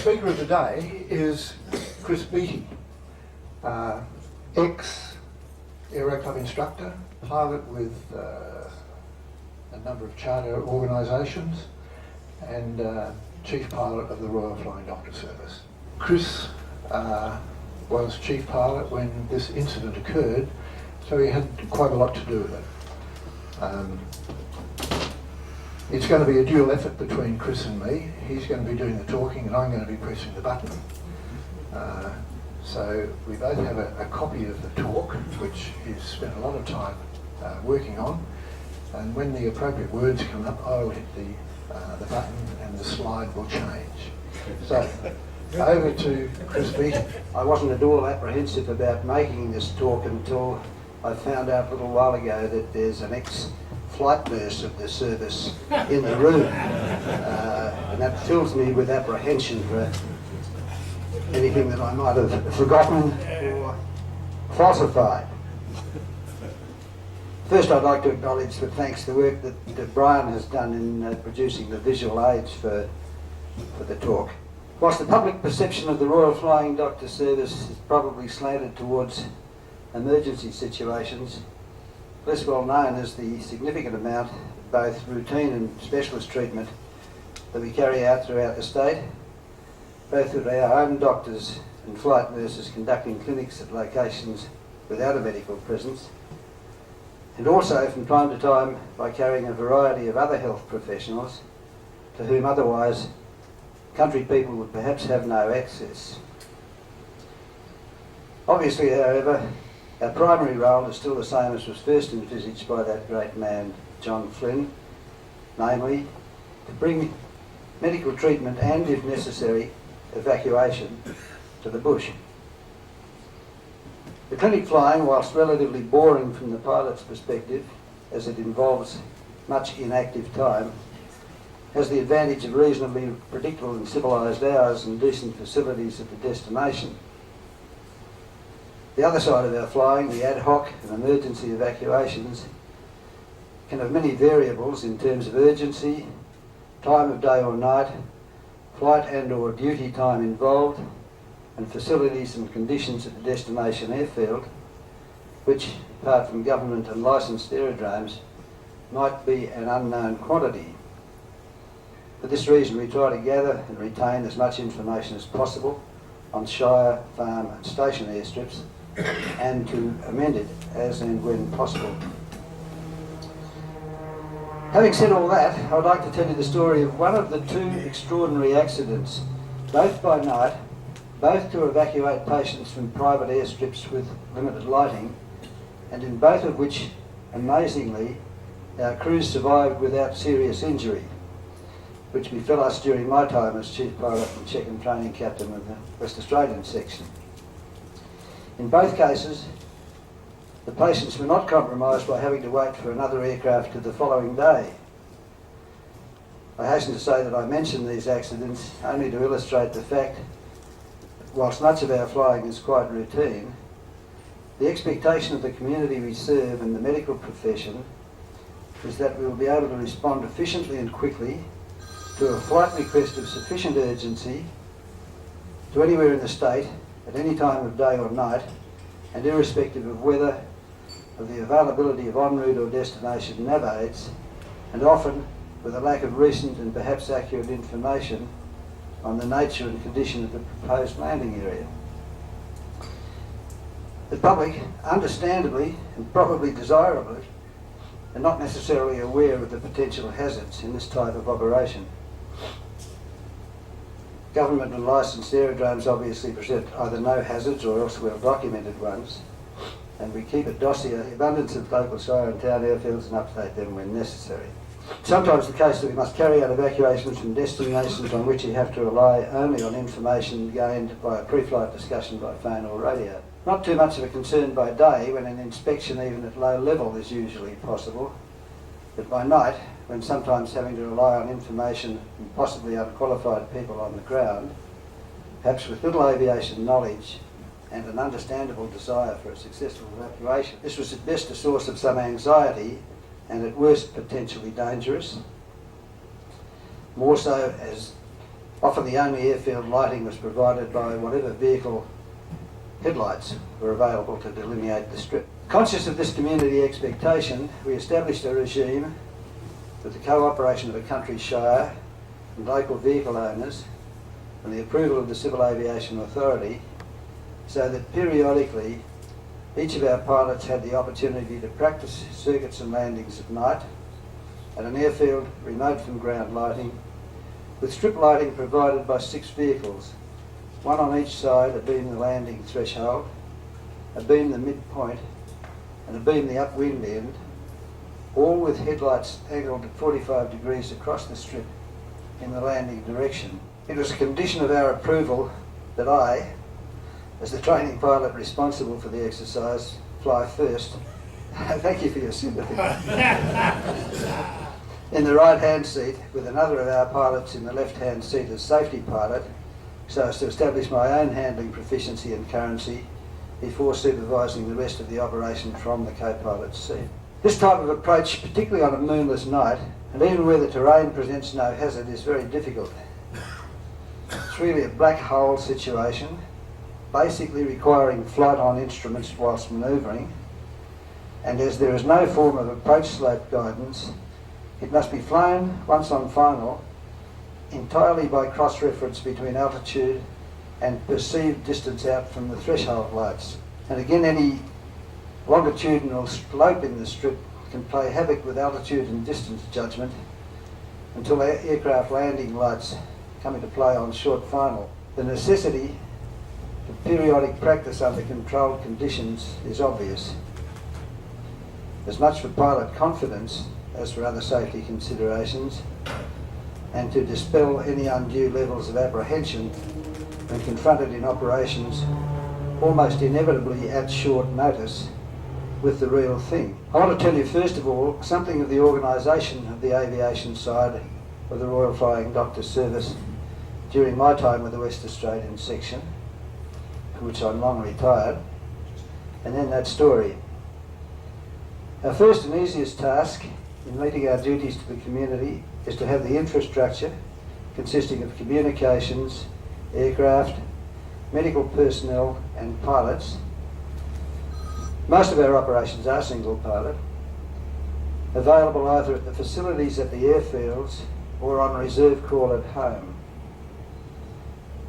speaker of the day is Chris Beattie, ex-Aero Club instructor, pilot with a number of charter organisations, and chief pilot of the Royal Flying Doctor Service. Chris was chief pilot when this incident occurred, so he had quite a lot to do with it. It's going to be a dual effort between Chris and me. He's going to be doing the talking and I'm going to be pressing the button. So we both have a copy of the talk, which he's spent a lot of time working on, and when the appropriate words come up, I'll hit the button and the slide will change. So, over to Chris Beattie. I wasn't at all apprehensive about making this talk until I found out a little while ago that there's an ex-flight nurse of the service in the room, and that fills me with apprehension for anything that I might have forgotten or falsified. First, I'd like to acknowledge with thanks the work that Brian has done in producing the visual aids for the talk. Whilst the public perception of the Royal Flying Doctor Service is probably slanted towards emergency situations, less well known is the significant amount of both routine and specialist treatment that we carry out throughout the state, both with our own doctors and flight nurses conducting clinics at locations without a medical presence, and also from time to time by carrying a variety of other health professionals to whom otherwise country people would perhaps have no access. Obviously, however, our primary role is still the same as was first envisaged by that great man, John Flynn, namely, to bring medical treatment and, if necessary, evacuation to the bush. The clinic flying, whilst relatively boring from the pilot's perspective, as it involves much inactive time, has the advantage of reasonably predictable and civilised hours and decent facilities at the destination. The other side of our flying, the ad hoc and emergency evacuations, can have many variables in terms of urgency, time of day or night, flight and or duty time involved, and facilities and conditions at the destination airfield, which, apart from government and licensed aerodromes, might be an unknown quantity. For this reason, we try to gather and retain as much information as possible on shire, farm and station airstrips, and to amend it as and when possible. Having said all that, I would like to tell you the story of one of the two extraordinary accidents, both by night, both to evacuate patients from private airstrips with limited lighting, and in both of which, amazingly, our crews survived without serious injury, which befell us during my time as Chief Pilot and Check and Training Captain of the West Australian section. In both cases, the patients were not compromised by having to wait for another aircraft to the following day. I hasten to say that I mention these accidents only to illustrate the fact that whilst much of our flying is quite routine, the expectation of the community we serve and the medical profession is that we will be able to respond efficiently and quickly to a flight request of sufficient urgency to anywhere in the state at any time of day or night, and irrespective of weather, of the availability of en route or destination nav aids, and often with a lack of recent and perhaps accurate information on the nature and condition of the proposed landing area. The public, understandably and probably desirably, are not necessarily aware of the potential hazards in this type of operation. Government and licensed aerodromes obviously present either no hazards or else well-documented ones, and we keep a dossier, abundance of local shire and town airfields, and update them when necessary. Sometimes the case that we must carry out evacuations from destinations on which you have to rely only on information gained by a pre-flight discussion by phone or radio. Not too much of a concern by day, when an inspection even at low level is usually possible, but by night, when sometimes having to rely on information from possibly unqualified people on the ground, perhaps with little aviation knowledge and an understandable desire for a successful evacuation. This was at best a source of some anxiety and at worst potentially dangerous, more so as Often the only airfield lighting was provided by whatever vehicle headlights were available to delineate the strip. Conscious of this community expectation, we established a regime with the cooperation of a country shire and local vehicle owners and the approval of the Civil Aviation Authority, so that periodically each of our pilots had the opportunity to practice circuits and landings at night at an airfield remote from ground lighting, with strip lighting provided by 6 vehicles, one on each side, a beam the landing threshold, a beam the midpoint, and a beam the upwind end, all with headlights angled at 45 degrees across the strip in the landing direction. It was a condition of our approval that I, as the training pilot responsible for the exercise, fly first. Thank you for your sympathy. In the right-hand seat, with another of our pilots in the left-hand seat as safety pilot, so as to establish my own handling proficiency and currency before supervising the rest of the operation from the co-pilot's seat. This type of approach, particularly on a moonless night, and even where the terrain presents no hazard, is very difficult. It's really a black hole situation, basically requiring flight on instruments whilst manoeuvring, and as there is no form of approach slope guidance, it must be flown, once on final, entirely by cross-reference between altitude and perceived distance out from the threshold lights. And again, any longitudinal slope in the strip can play havoc with altitude and distance judgment until aircraft landing lights come into play on short final. The necessity for periodic practice under controlled conditions is obvious, as much for pilot confidence as for other safety considerations, and to dispel any undue levels of apprehension when confronted in operations almost inevitably at short notice with the real thing. I want to tell you first of all something of the organisation of the aviation side of the Royal Flying Doctor Service during my time with the West Australian section, for which I'm long retired, and then that story. Our first and easiest task in meeting our duties to the community is to have the infrastructure consisting of communications, aircraft, medical personnel and pilots. Most of our operations are single pilot, available either at the facilities at the airfields or on reserve call at home.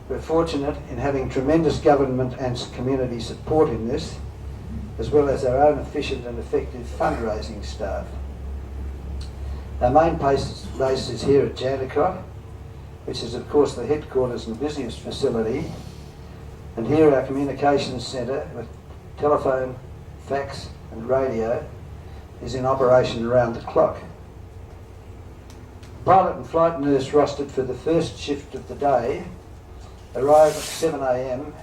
We're fortunate in having tremendous government and community support in this, as well as our own efficient and effective fundraising staff. Our main base is here at Jandakot, which is of course the headquarters and busiest facility, and here our communications centre with telephone, fax and radio is in operation around the clock. Pilot and flight nurse rostered for the first shift of the day arrive at 7 a.m.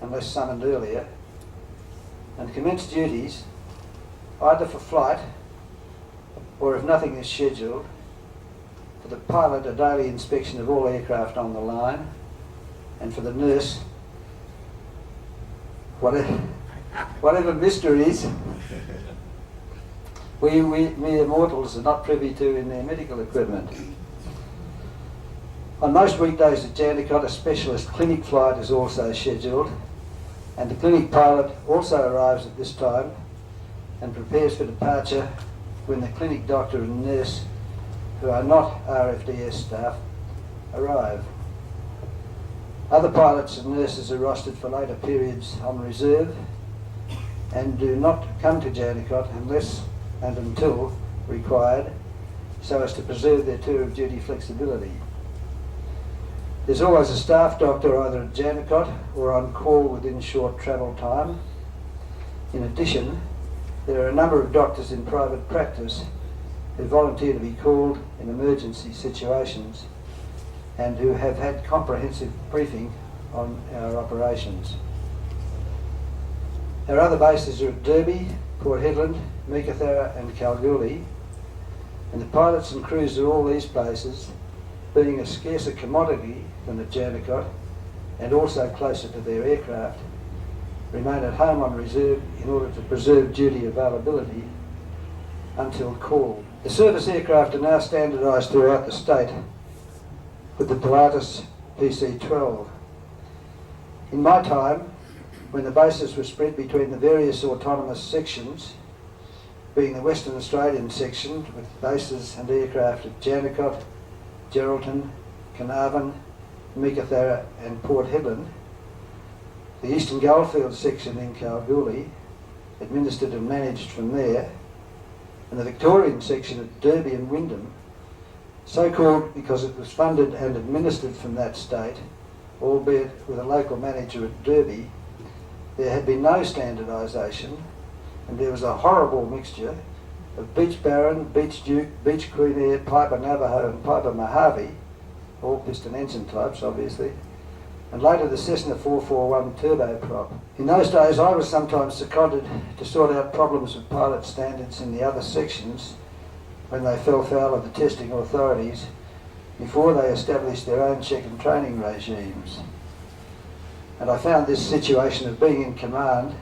unless summoned earlier, and commence duties either for flight or, if nothing is scheduled, for the pilot a daily inspection of all aircraft on the line, and for the nurse whatever mysteries we mere mortals are not privy to in their medical equipment. On most weekdays at Jandakot, a specialist clinic flight is also scheduled, and the clinic pilot also arrives at this time and prepares for departure when the clinic doctor and nurse, who are not RFDS staff, arrive. Other pilots and nurses are rostered for later periods on reserve and do not come to Jandakot unless and until required, so as to preserve their tour of duty flexibility. There's always a staff doctor either at Jandakot or on call within short travel time. In addition, there are a number of doctors in private practice who volunteer to be called in emergency situations and who have had comprehensive briefing on our operations. Our other bases are at Derby, Port Hedland, Meekatharra and Kalgoorlie, and the pilots and crews at all these places, being a scarcer commodity than at Jandakot and also closer to their aircraft, remain at home on reserve in order to preserve duty availability until called. The service aircraft are now standardised throughout the state, with the Pilatus PC-12. In my time, when the bases were spread between the various autonomous sections, being the Western Australian section with bases and aircraft at Jandakot, Geraldton, Carnarvon, Meekatharra and Port Hedland, the Eastern Goldfields section in Kalgoorlie, administered and managed from there, and the Victorian section at Derby and Wyndham, so called because it was funded and administered from that state, albeit with a local manager at Derby, there had been no standardisation, and there was a horrible mixture of Beach Baron, Beach Duke, Beach Queen Air, Piper Navajo and Piper Mojave, all piston engine types obviously, and later the Cessna 441 turboprop. In those days I was sometimes seconded to sort out problems with pilot standards in the other sections when they fell foul of the testing authorities before they established their own check and training regimes. And I found this situation of being in command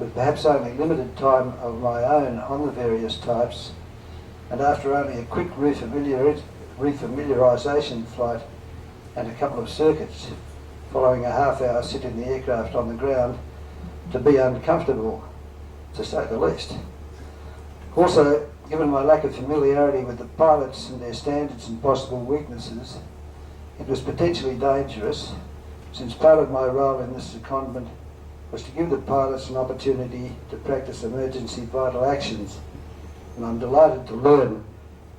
with perhaps only limited time of my own on the various types, and after only a quick refamiliarisation flight and a couple of circuits following a half-hour sit in the aircraft on the ground, to be uncomfortable, to say the least. Also, given my lack of familiarity with the pilots and their standards and possible weaknesses, it was potentially dangerous, since part of my role in this secondment was to give the pilots an opportunity to practice emergency vital actions, and I'm delighted to learn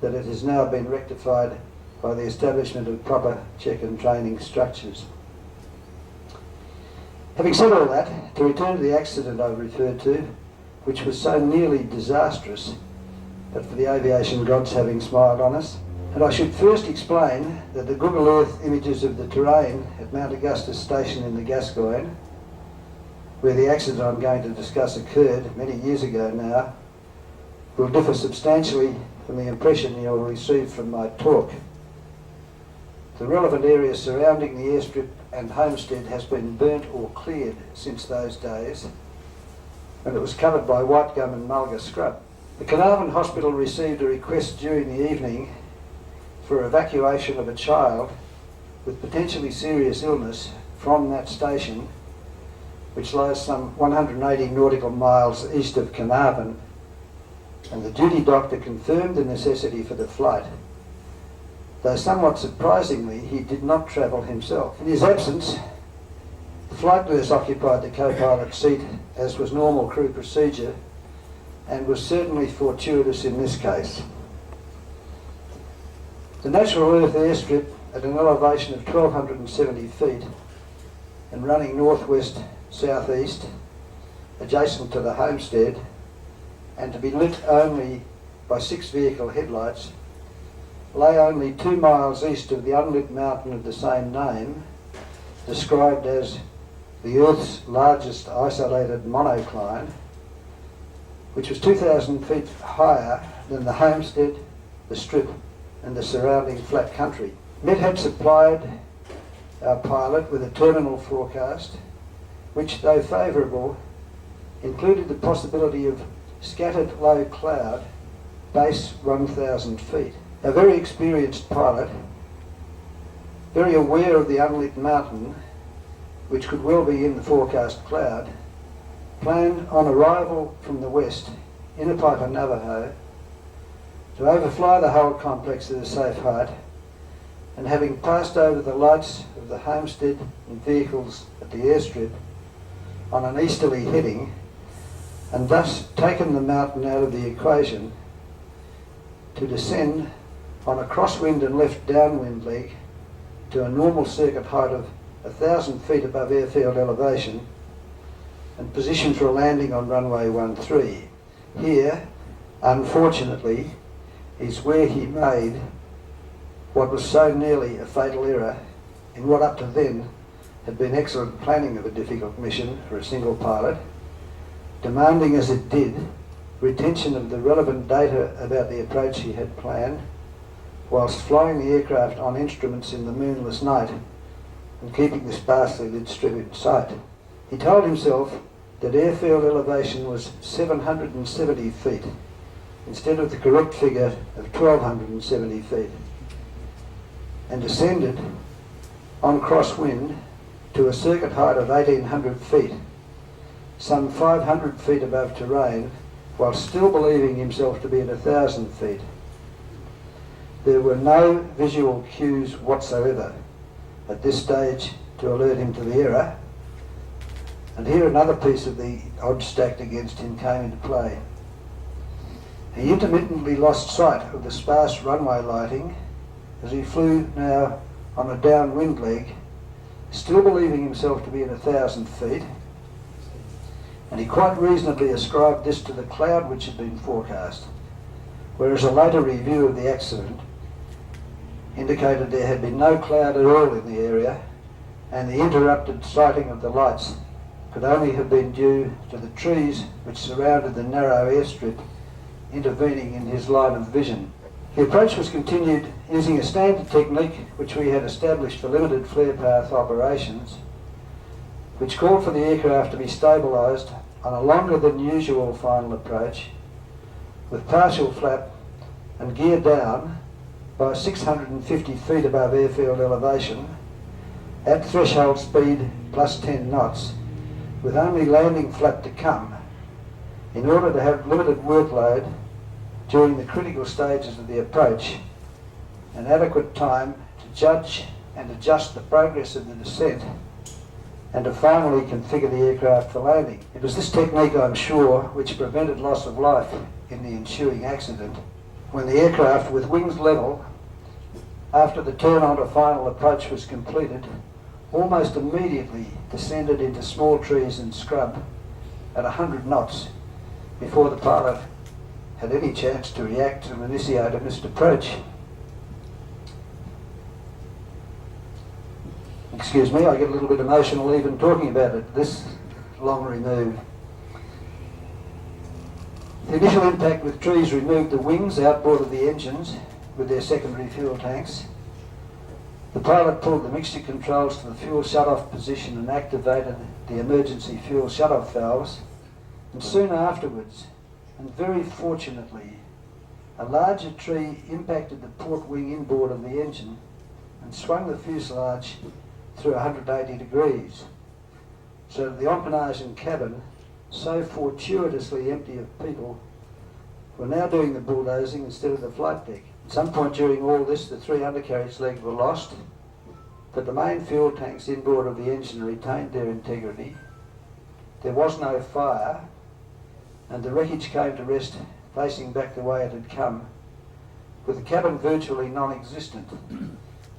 that it has now been rectified by the establishment of proper check and training structures. Having said all that, to return to the accident I referred to, which was so nearly disastrous, but for the aviation gods having smiled on us, and I should first explain that the Google Earth images of the terrain at Mount Augustus Station in the Gascoyne, where the accident I'm going to discuss occurred many years ago now, will differ substantially from the impression you'll receive from my talk. The relevant area surrounding the airstrip and homestead has been burnt or cleared since those days, when it was covered by white gum and mulga scrub. The Carnarvon Hospital received a request during the evening for evacuation of a child with potentially serious illness from that station, which lies some 180 nautical miles east of Carnarvon, and the duty doctor confirmed the necessity for the flight, though somewhat surprisingly he did not travel himself. In his absence, the flight nurse occupied the co-pilot seat, as was normal crew procedure, and was certainly fortuitous in this case. The natural earth airstrip, at an elevation of 1,270 feet and running northwest-southeast, adjacent to the homestead, and to be lit only by 6 vehicle headlights, lay only 2 miles east of the unlit mountain of the same name, described as the Earth's largest isolated monocline, which was 2,000 feet higher than the homestead, the strip and the surrounding flat country. Met had supplied our pilot with a terminal forecast, which, though favourable, included the possibility of scattered low cloud, base 1,000 feet. A very experienced pilot, very aware of the unlit mountain, which could well be in the forecast cloud, planned on arrival from the west in a Piper Navajo to overfly the whole complex at a safe height, and having passed over the lights of the homestead and vehicles at the airstrip on an easterly heading, and thus taken the mountain out of the equation, to descend on a crosswind and left downwind leg to a normal circuit height of 1,000 feet above airfield elevation, and position for a landing on runway 13. Here, unfortunately, is where he made what was so nearly a fatal error in what up to then had been excellent planning of a difficult mission for a single pilot, demanding as it did retention of the relevant data about the approach he had planned, whilst flying the aircraft on instruments in the moonless night and keeping the sparsely lit strip in sight. He told himself that airfield elevation was 770 feet instead of the correct figure of 1,270 feet, and descended on crosswind to a circuit height of 1,800 feet, some 500 feet above terrain, while still believing himself to be at 1,000 feet. There were no visual cues whatsoever at this stage to alert him to the error, and here another piece of the odds stacked against him came into play. He intermittently lost sight of the sparse runway lighting as he flew now on a downwind leg, still believing himself to be at 1,000 feet, and he quite reasonably ascribed this to the cloud which had been forecast, whereas a later review of the accident indicated there had been no cloud at all in the area, and the interrupted sighting of the lights could only have been due to the trees which surrounded the narrow airstrip intervening in his line of vision. The approach was continued using a standard technique which we had established for limited flare path operations, which called for the aircraft to be stabilised on a longer than usual final approach with partial flap and gear down by 650 feet above airfield elevation at threshold speed plus 10 knots, with only landing flap to come, in order to have limited workload during the critical stages of the approach and adequate time to judge and adjust the progress of the descent and to finally configure the aircraft for landing. It was this technique, I'm sure, which prevented loss of life in the ensuing accident, when the aircraft, with wings level, after the turn on to final approach was completed, almost immediately descended into small trees and scrub at 100 knots before the pilot had any chance to react and initiate a missed approach. Excuse me, I get a little bit emotional even talking about it, this long remove. The initial impact with trees removed the wings outboard of the engines with their secondary fuel tanks. The pilot pulled the mixture controls to the fuel shut-off position and activated the emergency fuel shut-off valves, and soon afterwards, and very fortunately, a larger tree impacted the port wing inboard of the engine and swung the fuselage through 180 degrees, so that the empennage and cabin, so fortuitously empty of people, were now doing the bulldozing instead of the flight deck. At some point during all this, the 3 undercarriage legs were lost, but the main fuel tanks inboard of the engine retained their integrity. There was no fire, and the wreckage came to rest facing back the way it had come, with the cabin virtually non-existent,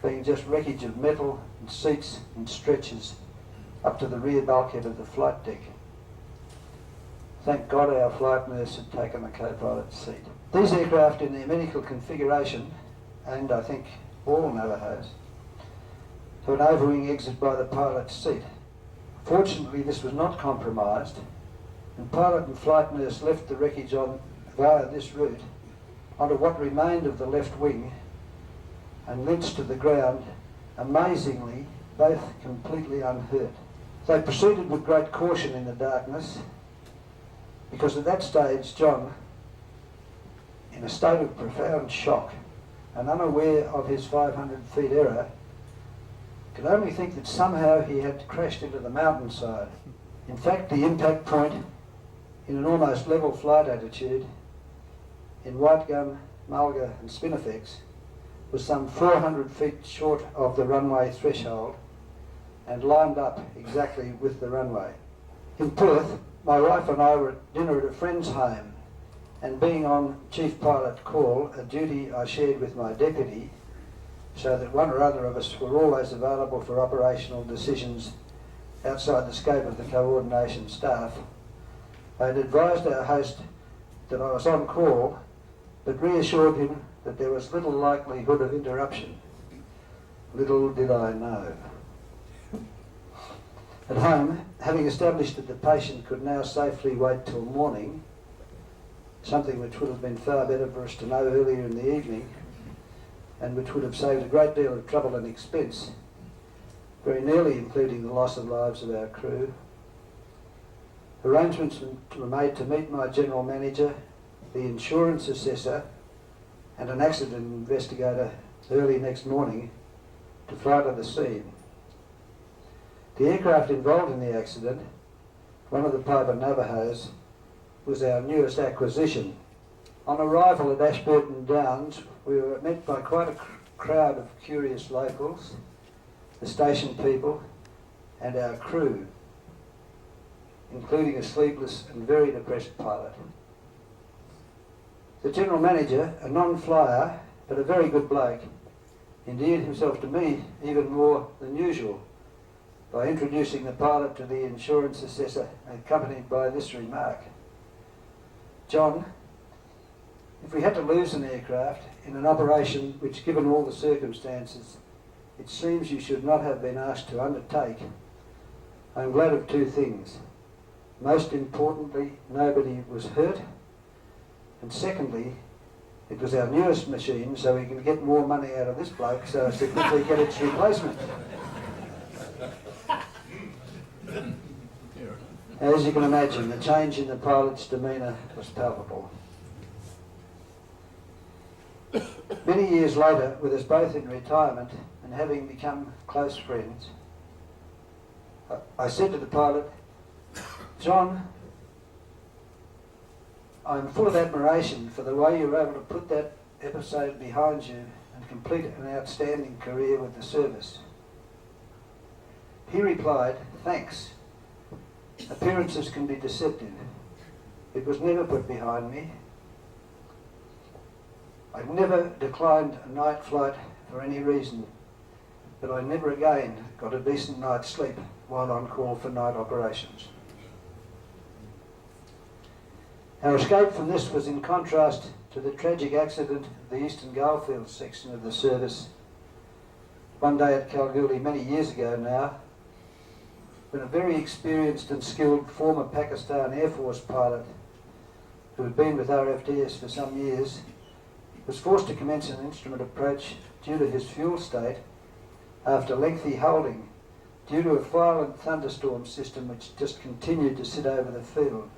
being just wreckage of metal and seats and stretchers up to the rear bulkhead of the flight deck. Thank God our flight nurse had taken the co-pilot's seat. These aircraft in their medical configuration, and I think all Navajos, have an overwing exit by the pilot's seat. Fortunately, this was not compromised, and pilot and flight nurse left the wreckage on via this route onto what remained of the left wing and lynched to the ground, amazingly, both completely unhurt. They proceeded with great caution in the darkness, because at that stage John, in a state of profound shock and unaware of his 500 feet error, could only think that somehow he had crashed into the mountainside. In fact, the impact point, in an almost level flight attitude, in White Gum, Mulga and Spinifex, was some 400 feet short of the runway threshold and lined up exactly with the runway. In Perth, my wife and I were at dinner at a friend's home, and being on chief pilot call, a duty I shared with my deputy, so that one or other of us were always available for operational decisions outside the scope of the coordination staff, I had advised our host that I was on call, but reassured him that there was little likelihood of interruption. Little did I know. At home, having established that the patient could now safely wait till morning, something which would have been far better for us to know earlier in the evening, and which would have saved a great deal of trouble and expense, very nearly including the loss of lives of our crew, arrangements were made to meet my general manager, the insurance assessor, and an accident investigator early next morning to fly to the scene. The aircraft involved in the accident, one of the PA31 Navajos, was our newest acquisition. On arrival at Ashburton Downs, we were met by quite a crowd of curious locals, the station people, and our crew, including a sleepless and very depressed pilot. The general manager, a non-flyer but a very good bloke, endeared himself to me even more than usual by introducing the pilot to the insurance assessor, accompanied by this remark: "John, if we had to lose an aircraft in an operation which, given all the circumstances, it seems you should not have been asked to undertake, I am glad of two things. Most importantly, nobody was hurt, and secondly, it was our newest machine, so we can get more money out of this bloke so as to quickly get its replacement." As you can imagine, the change in the pilot's demeanour was palpable. Many years later, with us both in retirement and having become close friends, I said to the pilot, "John, I'm full of admiration for the way you were able to put that episode behind you and complete an outstanding career with the service." He replied, "Thanks. Appearances can be deceptive. It was never put behind me. I've never declined a night flight for any reason, but I never again got a decent night's sleep while on call for night operations." Our escape from this was in contrast to the tragic accident of the Eastern Goldfields section of the service one day at Kalgoorlie many years ago now, when a very experienced and skilled former Pakistan Air Force pilot who had been with RFDS for some years was forced to commence an instrument approach due to his fuel state after lengthy holding due to a violent thunderstorm system which just continued to sit over the field.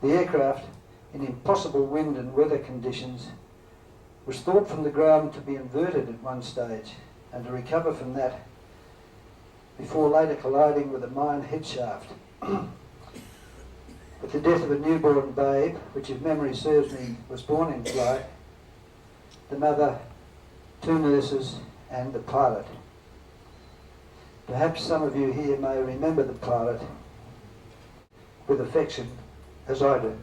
The aircraft, in impossible wind and weather conditions, was thought from the ground to be inverted at one stage and to recover from that before later colliding with a mine head shaft. With the death of a newborn babe, which if memory serves me was born in flight, the mother, two nurses and the pilot. Perhaps some of you here may remember the pilot with affection, as I do.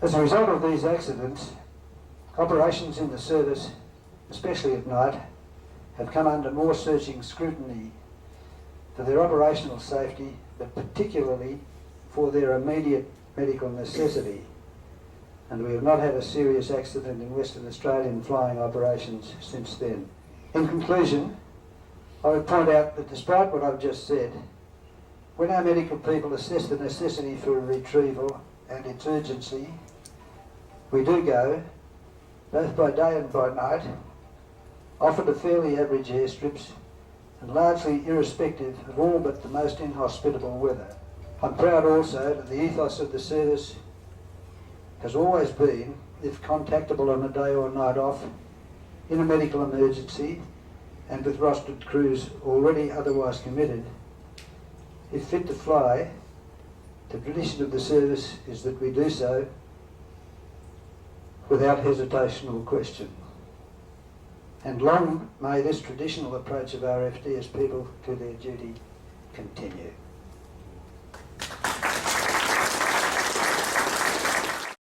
As a result of these accidents, operations in the service, especially at night, have come under more searching scrutiny for their operational safety, but particularly for their immediate medical necessity. And we have not had a serious accident in Western Australian flying operations since then. In conclusion, I would point out that despite what I've just said, when our medical people assess the necessity for a retrieval and its urgency, we do go, both by day and by night, often to fairly average airstrips, and largely irrespective of all but the most inhospitable weather. I'm proud also that the ethos of the service has always been, if contactable on a day or night off, in a medical emergency, and with rostered crews already otherwise committed, if fit to fly, the tradition of the service is that we do so without hesitation or question. And long may this traditional approach of RFDS people to their duty continue.